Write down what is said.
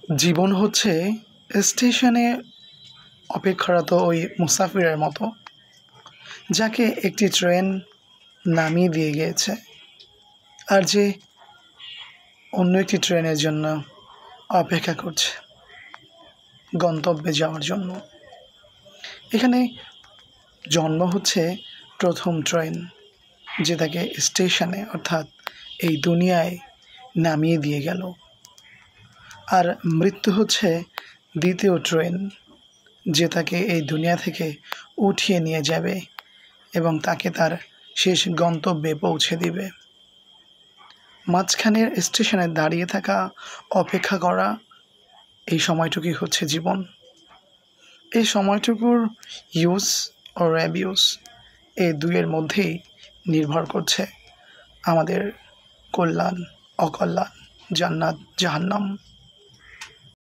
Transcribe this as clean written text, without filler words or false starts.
জীবন হচ্ছে স্টেশনে অপেক্ষারত ওই মুসাফিরের মতো, যাকে একটি ট্রেন নামিয়ে দিয়ে গিয়েছে, আর যে অন্য একটি ট্রেনের জন্য অপেক্ষা করছে গন্তব্যে যাওয়ার জন্য। এখানে জন্ম হচ্ছে প্রথম ট্রেন, যে তাকে স্টেশনে অর্থাৎ এই দুনিয়ায় নামিয়ে দিয়ে গেল, আর মৃত্যু হচ্ছে দ্বিতীয় ট্রেন, যে তাকে এই দুনিয়া থেকে উঠিয়ে নিয়ে যাবে এবং তাকে তার শেষ গন্তব্যে পৌঁছে দিবে। মাঝখানের স্টেশনে দাঁড়িয়ে থাকা, অপেক্ষা করা, এই সময়টুকুই হচ্ছে জীবন। এই সময়টুকুর ইউজ ও অ্যাবিউজ এই দুইয়ের মধ্যেই নির্ভর করছে আমাদের কল্যাণ, অকল্যাণ, জান্নাত, জাহান্নাম।